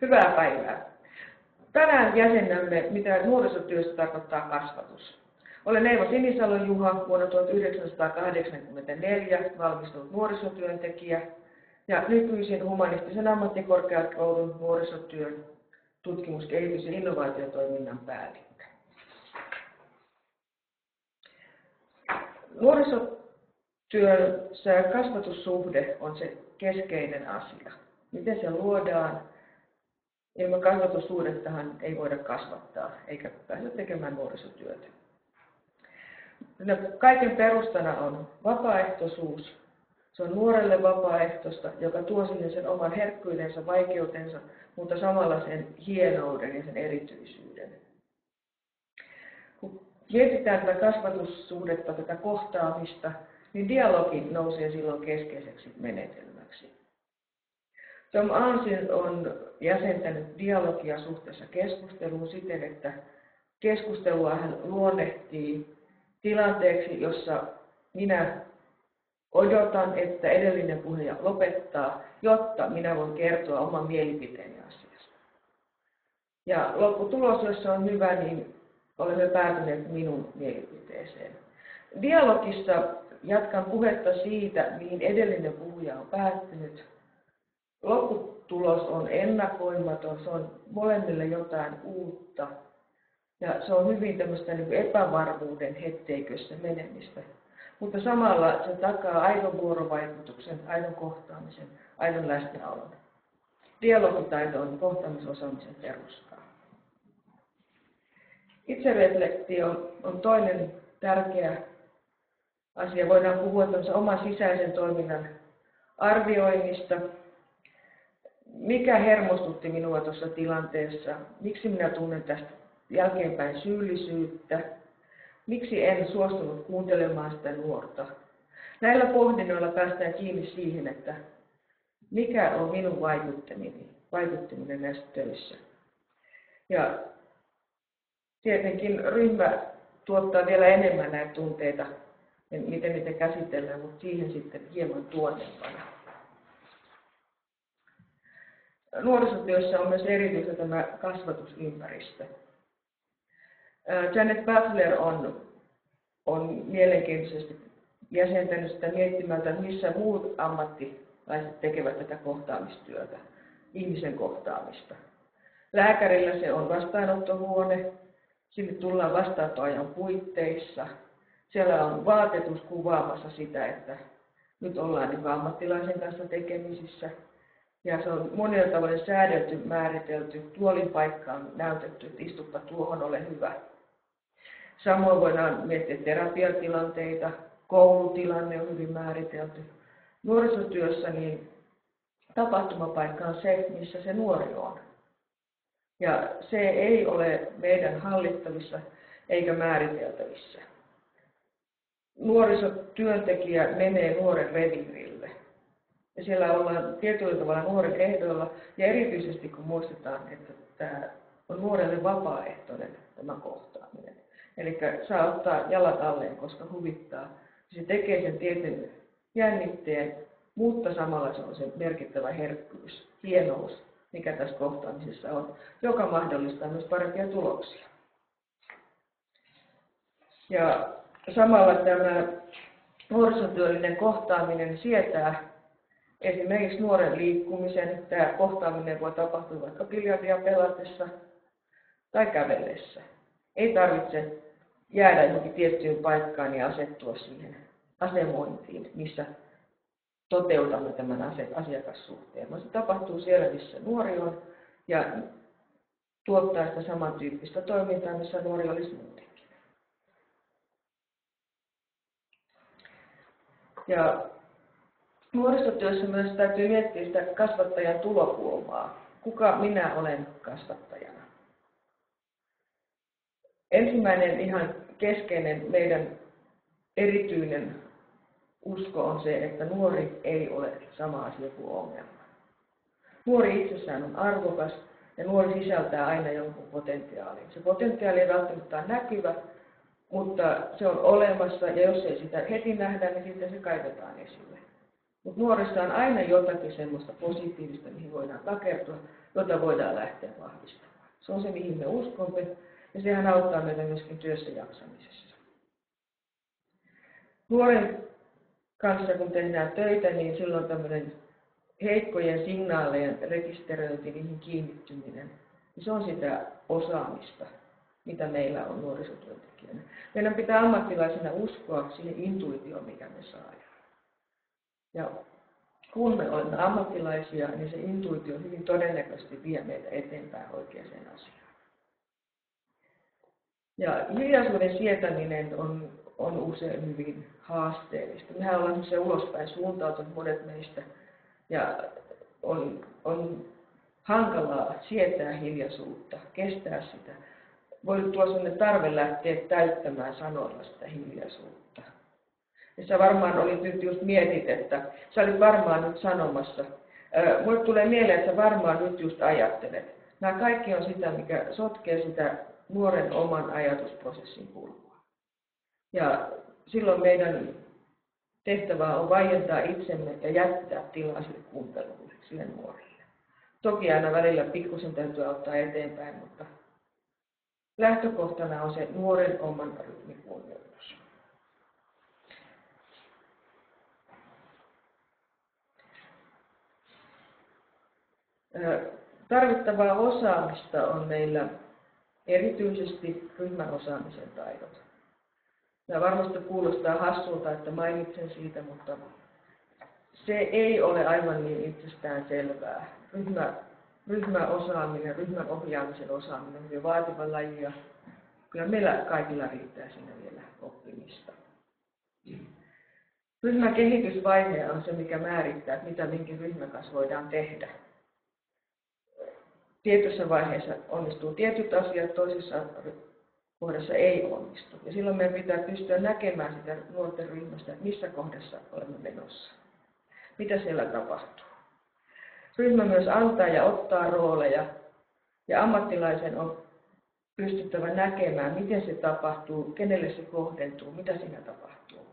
Hyvää päivää. Tänään jäsennämme, mitä nuorisotyössä tarkoittaa kasvatus. Olen Eeva Sinisalon Juha, vuonna 1984 valmistunut nuorisotyöntekijä ja nykyisin humanistisen ammattikorkeakoulun nuorisotyön tutkimus-, kehitys- ja innovaatiotoiminnan päällikkö. Nuorisotyössä kasvatussuhde on se keskeinen asia. Miten se luodaan? Ilman kasvatussuhdettahan ei voida kasvattaa eikä pääse tekemään nuorisotyötä. Kaiken perustana on vapaaehtoisuus. Se on nuorelle vapaaehtoista, joka tuo sinne sen oman herkkyytensä, vaikeutensa, mutta samalla sen hienouden ja sen erityisyyden. Kun mietitään tätä kasvatussuhdetta, tätä kohtaamista, niin dialogi nousee silloin keskeiseksi menetelmäksi. Tom Ansin on jäsentänyt dialogia suhteessa keskusteluun siten, että keskustelua hän luonnehtii tilanteeksi, jossa minä odotan, että edellinen puhuja lopettaa, jotta minä voin kertoa oman mielipiteeni asiasta. Ja lopputulos, jos on hyvä, niin olemme päätyneet minun mielipiteeseen. Dialogissa jatkan puhetta siitä, mihin edellinen puhuja on päättynyt. Lopputulos on ennakoimaton, se on molemmille jotain uutta ja se on hyvin tämmöistä epävarmuuden hetteikössä menemistä. Mutta samalla se takaa aidon vuorovaikutuksen, aidon kohtaamisen, aidon läsnäolon. Dialogitaito on kohtaamisosaamisen perustaa. Itsereflektio on toinen tärkeä asia. Voidaan puhua oman sisäisen toiminnan arvioinnista. Mikä hermostutti minua tuossa tilanteessa? Miksi minä tunnen tästä jälkeenpäin syyllisyyttä? Miksi en suostunut kuuntelemaan sitä nuorta? Näillä pohdinnoilla päästään kiinni siihen, että mikä on minun vaikuttaminen näissä töissä. Ja tietenkin ryhmä tuottaa vielä enemmän näitä tunteita, miten niitä käsitellään, mutta siihen sitten hieman tuonnempana. Nuorisotyössä on myös erityistä tämä kasvatusympäristö. Janet Butler on mielenkiintoisesti jäsentänyt sitä miettimältä, missä muut ammattilaiset tekevät tätä kohtaamistyötä, ihmisen kohtaamista. Lääkärillä se on vastaanottohuone, sinne tullaan vastaanottoajan puitteissa. Siellä on vaatetus kuvaamassa sitä, että nyt ollaan ammattilaisen kanssa tekemisissä. Ja se on monella tavoin säädelty, määritelty, tuolin paikka on näytetty, että istuppa tuohon, ole hyvä. Samoin voidaan miettiä terapiatilanteita, koulutilanne on hyvin määritelty. Nuorisotyössä niin tapahtumapaikka on se, missä se nuori on. Ja se ei ole meidän hallittavissa eikä määriteltävissä. Nuorisotyöntekijä menee nuoren reviirille. Ja siellä ollaan tietyllä tavalla nuoren ehdoilla, ja erityisesti kun muistetaan, että tämä on nuorelle vapaaehtoinen tämä kohtaaminen. Eli saa ottaa jalat alleen, koska huvittaa. Se tekee sen tietyn jännitteen, mutta samalla se on se merkittävä herkkyys, hienous, mikä tässä kohtaamisessa on, joka mahdollistaa myös parempia tuloksia. Ja samalla tämä nuorisotyöllinen kohtaaminen sietää esimerkiksi nuoren liikkumisen. Tämä kohtaaminen voi tapahtua vaikka biljardia pelatessa tai kävellessä. Ei tarvitse jäädä johonkin tiettyyn paikkaan ja asettua siihen asemointiin, missä toteutamme tämän asiakassuhteen. Se tapahtuu siellä, missä nuori on ja tuottaa sitä samantyyppistä toimintaa, missä nuori olisi muutenkin. Ja nuorisotyössä myös täytyy miettiä sitä kasvattajan tulokulmaa. Kuka minä olen kasvattajana? Ensimmäinen ihan keskeinen meidän erityinen usko on se, että nuori ei ole sama asia kuin ongelma. Nuori itsessään on arvokas ja nuori sisältää aina jonkun potentiaalin. Se potentiaali ei välttämättä ole näkyvä, mutta se on olemassa ja jos ei sitä heti nähdä, niin sitten se kaivetaan esille. Mutta nuorissa on aina jotakin semmoista positiivista, mihin voidaan takertua, jota voidaan lähteä vahvistamaan. Se on se, mihin me uskomme, ja sehän auttaa meitä myöskin työssä jaksamisessa. Nuoren kanssa, kun tehdään töitä, niin silloin tämmöinen heikkojen signaalien rekisteröinti, niihin kiinnittyminen, niin se on sitä osaamista, mitä meillä on nuorisotyöntekijänä. Meidän pitää ammattilaisina uskoa siihen intuitioon, mikä me saadaan. Ja kun me olemme ammattilaisia, niin se intuitio hyvin todennäköisesti vie meitä eteenpäin oikeaan asiaan. Ja hiljaisuuden sietäminen on usein hyvin haasteellista. Mehän ollaan se ulospäin suuntautunut monet meistä, ja on hankalaa sietää hiljaisuutta, kestää sitä. Voi tulla sellainen tarve lähteä täyttämään sanoilla sitä hiljaisuutta. Ja sä varmaan olit nyt just mietit, että sä olit varmaan nyt sanomassa. Mulle tulee mieleen, että sä varmaan nyt just ajattelet. Nämä kaikki on sitä, mikä sotkee sitä nuoren oman ajatusprosessin kulkua. Ja silloin meidän tehtävä on vaientaa itsemme ja jättää tilaa sille kuuntelulle, sille nuorille. Toki aina välillä pikkusen täytyy ottaa eteenpäin, mutta lähtökohtana on se nuoren oman rytmikunnioitus. Tarvittavaa osaamista on meillä erityisesti ryhmäosaamisen taidot. Ja varmasti kuulostaa hassulta, että mainitsen siitä, mutta se ei ole aivan niin itsestään selvää. Ryhmäosaaminen, ryhmän ohjaamisen osaaminen on hyvin vaativa laji ja kyllä meillä kaikilla riittää siinä vielä oppimista. Ryhmän kehitysvaihe on se, mikä määrittää, mitä minkin ryhmän kanssa voidaan tehdä. Tietyssä vaiheessa onnistuu tietyt asiat, toisessa kohdassa ei onnistu. Ja silloin meidän pitää pystyä näkemään sitä nuorten ryhmästä, että missä kohdassa olemme menossa. Mitä siellä tapahtuu. Ryhmä myös antaa ja ottaa rooleja, ja ammattilaisen on pystyttävä näkemään, miten se tapahtuu, kenelle se kohdentuu, mitä siinä tapahtuu.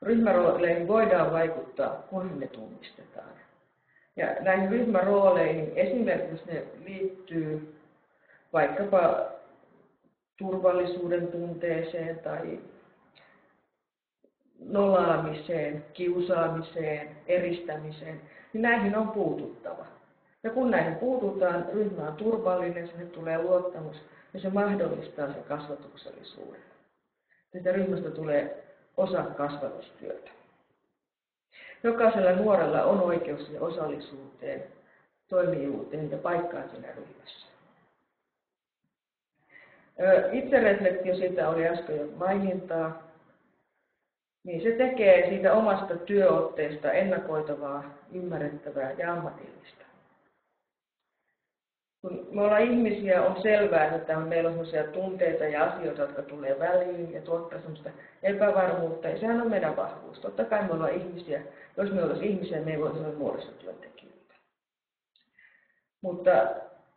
Ryhmärooleihin voidaan vaikuttaa, kun ne tunnistetaan. Ja näihin ryhmärooleihin esimerkiksi ne liittyy vaikkapa turvallisuuden tunteeseen tai nolaamiseen, kiusaamiseen, eristämiseen, niin näihin on puututtava. Ja kun näihin puututaan, ryhmä on turvallinen, sinne tulee luottamus ja se mahdollistaa sen kasvatuksellisuuden. Tästä ryhmästä tulee osa kasvatustyötä. Jokaisella nuorella on oikeus osallisuuteen, toimijuuteen ja paikkaan siinä ryhmässä. Itsereflektio, siitä oli äsken jo mainintaa, niin se tekee siitä omasta työotteesta ennakoitavaa, ymmärrettävää ja ammatillista. Kun me ollaan ihmisiä, on selvää, että meillä on sellaisia tunteita ja asioita, jotka tulee väliin ja tuottaa sellaista epävarmuutta, ja sehän on meidän vahvuus. Totta kai me ollaan ihmisiä. Jos me ollaan ihmisiä, me ei voisi olla nuorisotyöntekijöitä. Mutta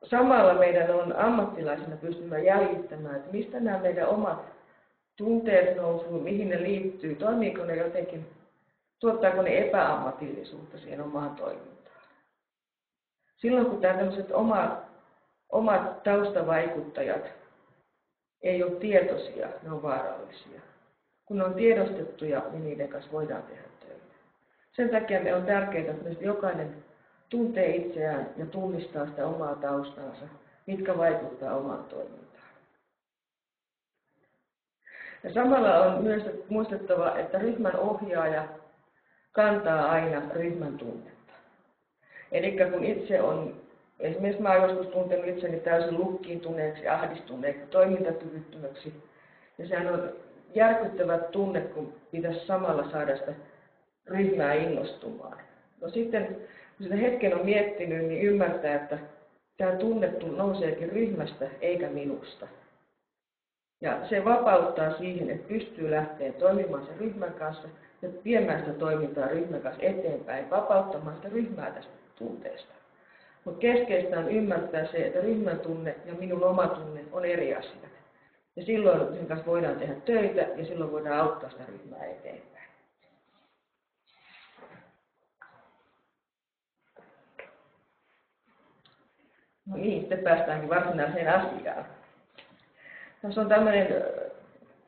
samalla meidän on ammattilaisina pystymme jäljittämään, että mistä nämä meidän omat tunteet nousuu, mihin ne liittyy, toimiiko ne jotenkin, tuottaako ne epäammatillisuutta siihen omaan toimintaan. Silloin kun tämmöiset omat taustavaikuttajat ei ole tietoisia, ne on vaarallisia. Kun ne on tiedostettuja, niin niiden kanssa voidaan tehdä töitä. Sen takia me on tärkeää, että jokainen tuntee itseään ja tunnistaa sitä omaa taustansa, mitkä vaikuttaa omaan toimintaan. Ja samalla on myös muistettava, että ryhmän ohjaaja kantaa aina ryhmän tunnetta. Eli kun itse on, esimerkiksi mä olen joskus tuntenut itseni täysin lukkiintuneeksi, ahdistuneeksi, toimintakyvyttömäksi. Ja sehän on järkyttävä tunne, kun pitäisi samalla saada sitä ryhmää innostumaan. No sitten, kun sitä hetken on miettinyt, niin ymmärtää, että tämä tunne nouseekin ryhmästä eikä minusta. Ja se vapauttaa siihen, että pystyy lähteä toimimaan sen ryhmän kanssa ja viemään sitä toimintaa ryhmän kanssa eteenpäin, vapauttamaan sitä ryhmää tästä tunteesta. Mutta keskeistä on ymmärtää se, että ryhmän tunne ja minun oma tunne on eri asiat. Ja silloin sen kanssa voidaan tehdä töitä ja silloin voidaan auttaa sitä ryhmää eteenpäin. No niin, sitten päästäänkin varsinaiseen asiaan. Tässä on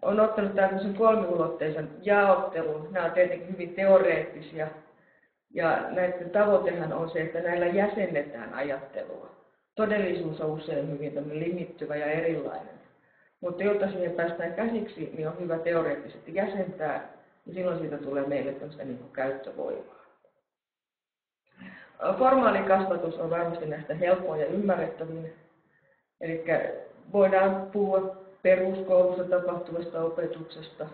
on ottanut tämmöisen kolmiulotteisen jaottelun. Nämä on tietenkin hyvin teoreettisia. Ja näiden tavoitehan on se, että näillä jäsennetään ajattelua. Todellisuus on usein hyvin limittyvä ja erilainen. Mutta jotta siihen päästään käsiksi, niin on hyvä teoreettisesti jäsentää, ja silloin siitä tulee meille tämmöistä käyttövoimaa. Formaali kasvatus on varmasti näistä helppoa ja ymmärrettävin. Eli voidaan puhua peruskoulussa tapahtuvasta opetuksesta,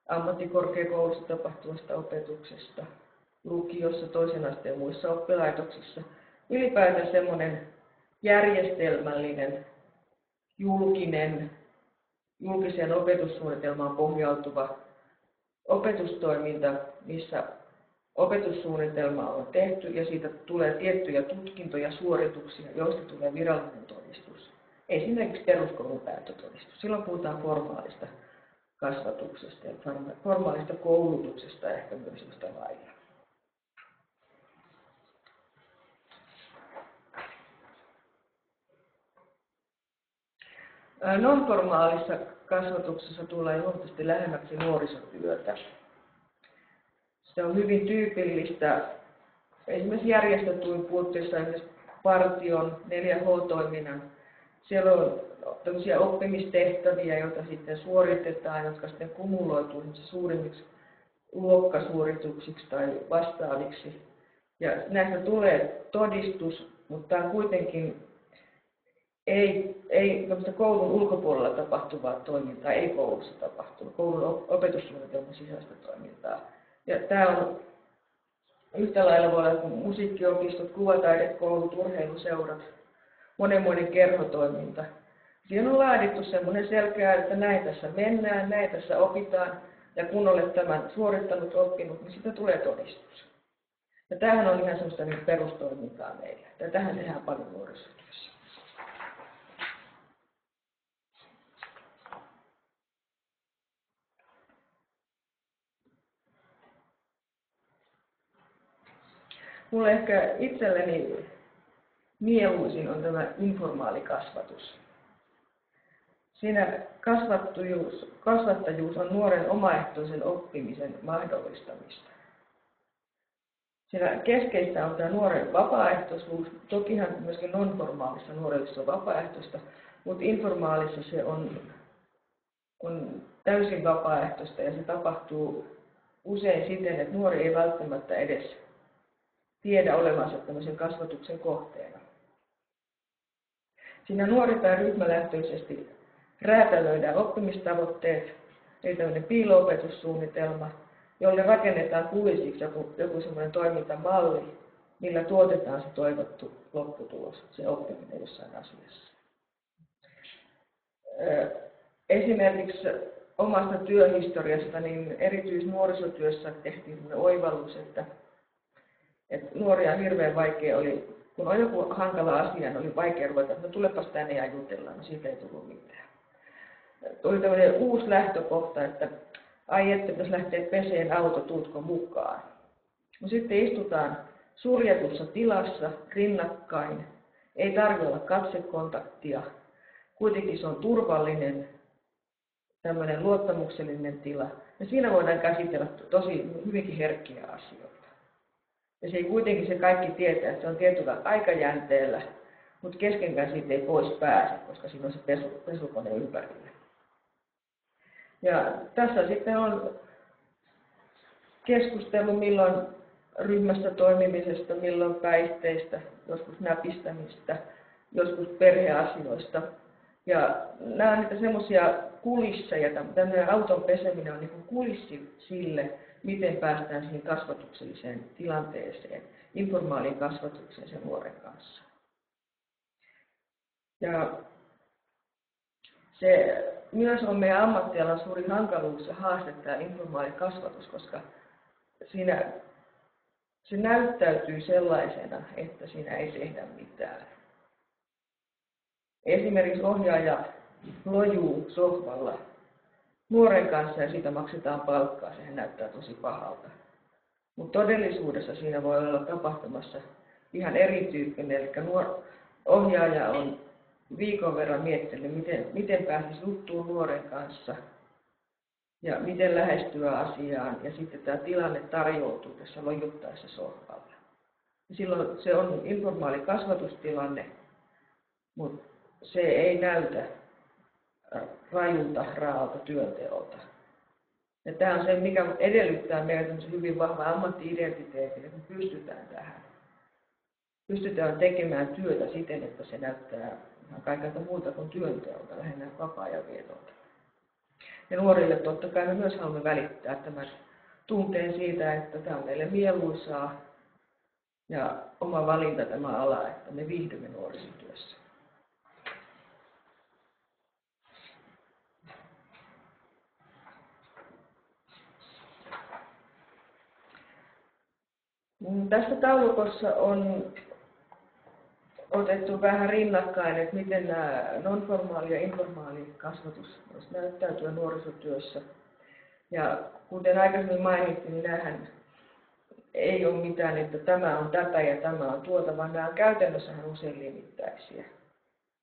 ammattikorkeakoulussa tapahtuvasta opetuksesta, lukiossa, toisen asteen muissa oppilaitoksissa. Ylipäätään semmoinen järjestelmällinen, julkiseen opetussuunnitelmaan pohjautuva opetustoiminta, missä opetussuunnitelma on tehty ja siitä tulee tiettyjä tutkintoja, suorituksia, joista tulee virallinen todistus. Esimerkiksi peruskoulun päättötodistus. Silloin puhutaan formaalista kasvatuksesta ja formaalista koulutuksesta ehkä myös yhtä lailla. Non-formaalissa kasvatuksessa tullaan huomattavasti lähemmäksi nuorisotyötä. Se on hyvin tyypillistä esimerkiksi järjestötyön puutteissa, esimerkiksi Partion 4H-toiminnan. Siellä on tämmöisiä oppimistehtäviä, joita sitten suoritetaan, jotka sitten kumuloituu suurimmiksi luokkasuorituksiksi tai vastaaviksi. Ja näistä tulee todistus, mutta tämä on kuitenkin ei koulun ulkopuolella tapahtuvaa toimintaa, ei koulussa tapahtuvaa, koulun opetussuunnitelman sisäistä toimintaa. Ja tämä on yhtä lailla voi olla kuin musiikkiopistot, kuvataidekoulut, urheiluseurat, monenmoinen kerhotoiminta. Siinä on laadittu semmoinen selkeä, että näin tässä mennään, näin tässä opitaan, ja kun olet tämän suorittanut, oppinut, niin siitä tulee todistus. Ja tämähän on ihan semmoista perustoimintaa meillä. Ja tähän tehdään paljon nuorisotyössä. Mulle ehkä itselleni mieluisin on tämä informaalikasvatus. Siinä kasvattajuus on nuoren omaehtoisen oppimisen mahdollistamista. Siinä keskeistä on tämä nuoren vapaaehtoisuus. Tokihan myöskin non-formaalissa nuorelle se on vapaaehtoista, mutta informaalissa se on täysin vapaaehtoista ja se tapahtuu usein siten, että nuori ei välttämättä edes tiedä olevansa tämmöisen kasvatuksen kohteena. Siinä nuori tai ryhmälähtöisesti räätälöidään oppimistavoitteet, eli tämmöinen piilo-opetussuunnitelma, jolle rakennetaan kulisiksi joku semmoinen toimintamalli, millä tuotetaan se toivottu lopputulos, se oppiminen jossain asiassa. Esimerkiksi omasta työhistoriasta, niin erityisnuorisotyössä tehtiin semmoinen oivallus, että nuoria hirveän vaikea oli, kun on joku hankala asia, niin oli vaikea ruveta, että no tulepas tänne ja jutellaan, no siitä ei tullut mitään. Tuli tämmöinen uusi lähtökohta, että ai että jos lähtee peseen auto, tuutko mukaan. No sitten istutaan suljetussa tilassa rinnakkain, ei tarvitse olla katsekontaktia, kuitenkin se on turvallinen, tämmöinen luottamuksellinen tila. Ja siinä voidaan käsitellä tosi hyvinkin herkkiä asioita. Ja se ei kuitenkin se kaikki tietää, että se on tietyllä aikajänteellä, mutta keskenkään siitä ei pois pääse, koska siinä on se pesukone ympärillä. Ja tässä sitten on keskustelu milloin ryhmässä toimimisesta, milloin päihteistä, joskus näpistämistä, joskus perheasioista. Ja nämä on niitä semmoisia kulisseja, tämmöinen auton peseminen on niin kuin kulissi sille, miten päästään siihen kasvatukselliseen tilanteeseen, informaaliin kasvatukseen sen nuoren kanssa. Ja se myös on meidän ammattialan suuri hankaluus ja haaste tämä informaali kasvatus, koska siinä se näyttäytyy sellaisena, että siinä ei tehdä mitään. Esimerkiksi ohjaaja lojuu sohvalla nuoren kanssa ja siitä maksetaan palkkaa, sehän näyttää tosi pahalta. Mutta todellisuudessa siinä voi olla tapahtumassa ihan erityyppinen, eli ohjaaja on viikon verran miettinyt, miten pääsisi juttuun nuoren kanssa ja miten lähestyä asiaan, ja sitten tämä tilanne tarjoutuu tässä lojuttaessa sohvalla. Silloin se on informaali kasvatustilanne, mutta se ei näytä rajulta, raalta työnteolta. Ja tämä on se, mikä edellyttää meiltä hyvin vahva ammatti-identiteetti, että me pystytään tähän. Pystytään tekemään työtä siten, että se näyttää kaikelta muuta kuin työnteolta, lähinnä vapaa-ajan vietolta. Ja nuorille totta kai me myös haluamme välittää tämän tunteen siitä, että tämä on meille mieluisaa ja oma valinta tämä ala, että me viihdymme nuorisotyössä. Tässä taulukossa on otettu vähän rinnakkain, että miten nämä non-formaali ja informaali kasvatus voisi näyttäytyä nuorisotyössä. Ja kuten aikaisemmin mainitsin, niin nämähän ei ole mitään, että tämä on tätä ja tämä on tuota, vaan nämä on käytännössähän usein limittäisiä.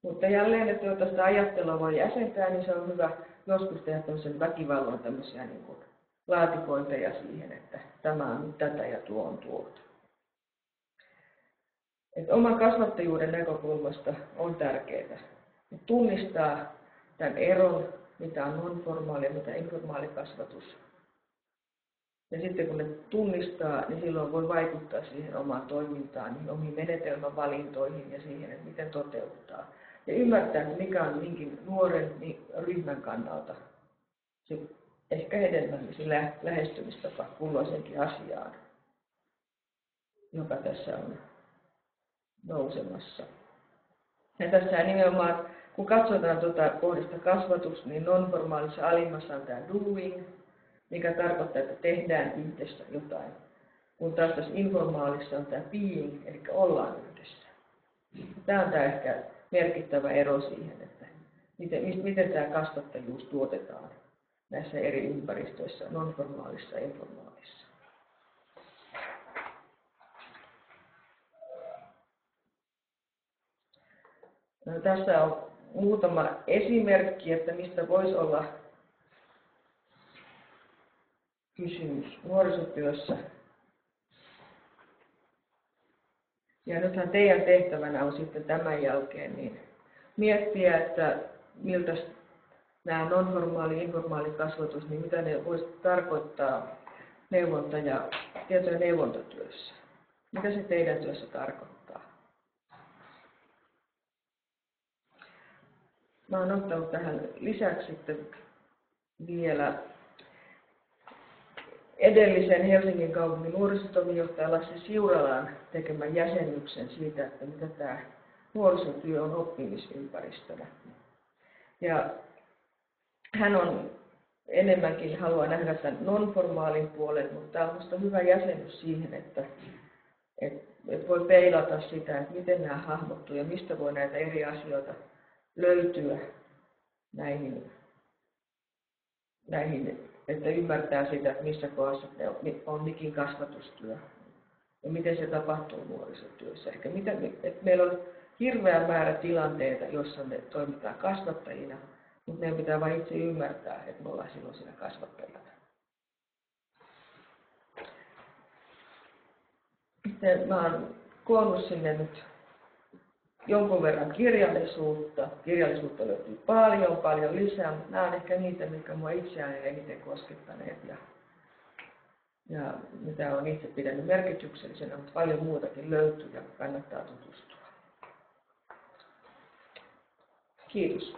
Mutta jälleen, että jos tästä ajattelua voi jäsentää, niin se on hyvä joskus tehdä tämmöisen väkivallan tämmöisiä niin kuin laatikointeja siihen, että tämä on nyt tätä ja tuo on tuota. Että oman kasvattajuuden näkökulmasta on tärkeää tunnistaa tämän eron, mitä on non-formaali ja mitä informaali kasvatus. Ja sitten kun ne tunnistaa, niin silloin voi vaikuttaa siihen omaan toimintaan, niin omiin menetelmävalintoihin ja siihen, että miten toteuttaa. Ja ymmärtää, että mikä on minkin nuoren ryhmän kannalta se ehkä hedelmällisin lähestymistapa kulloisenkin asiaan, joka tässä on nousemassa. Ja tässä nimenomaan, kun katsotaan tuota kohdista kasvatus, niin non-formaalissa alimmassa on tämä doing, mikä tarkoittaa, että tehdään yhdessä jotain. Kun taas tässä informaalissa on tämä being, eli ollaan yhdessä. Tämä on tämä ehkä merkittävä ero siihen, että miten tämä kasvattajuus tuotetaan näissä eri ympäristöissä, non-formaalissa ja informaalissa. No, tässä on muutama esimerkki, että mistä voisi olla kysymys nuorisotyössä. Ja nythän teidän tehtävänä on sitten tämän jälkeen niin miettiä, että miltä nämä non-formaali, informaali kasvatus, niin mitä ne voisi tarkoittaa neuvonta- ja tieto- ja neuvontatyössä. Mitä se teidän työssä tarkoittaa? Mä olen ottanut tähän lisäksi sitten vielä edellisen Helsingin kaupungin nuorisotoimijohtaja Lassi Siuralan tekemän jäsennyksen siitä, että mitä tämä nuorisotyö on oppimisympäristönä. Ja hän on enemmänkin haluaa nähdä tämän non-formaalin puolen, mutta tämä on minusta hyvä jäsennys siihen, että voi peilata sitä, että miten nämä hahmottuu ja mistä voi näitä eri asioita löytyä näihin että ymmärtää sitä, että missä kohdassa on mikin kasvatustyö ja miten se tapahtuu nuorisotyössä. Ehkä että meillä on hirveä määrä tilanteita, joissa me toimitaan kasvattajina, mutta meidän pitää vain itse ymmärtää, että me ollaan silloin siinä kasvattajana. Sitten mä oon koonnut sinne nyt jonkun verran kirjallisuutta. Kirjallisuutta löytyy paljon lisää, mutta nämä on ehkä niitä, mitkä minua itseäni eniten koskettaneet ja mitä olen itse pidänyt merkityksellisenä, mutta paljon muutakin löytyy ja kannattaa tutustua. Kiitos.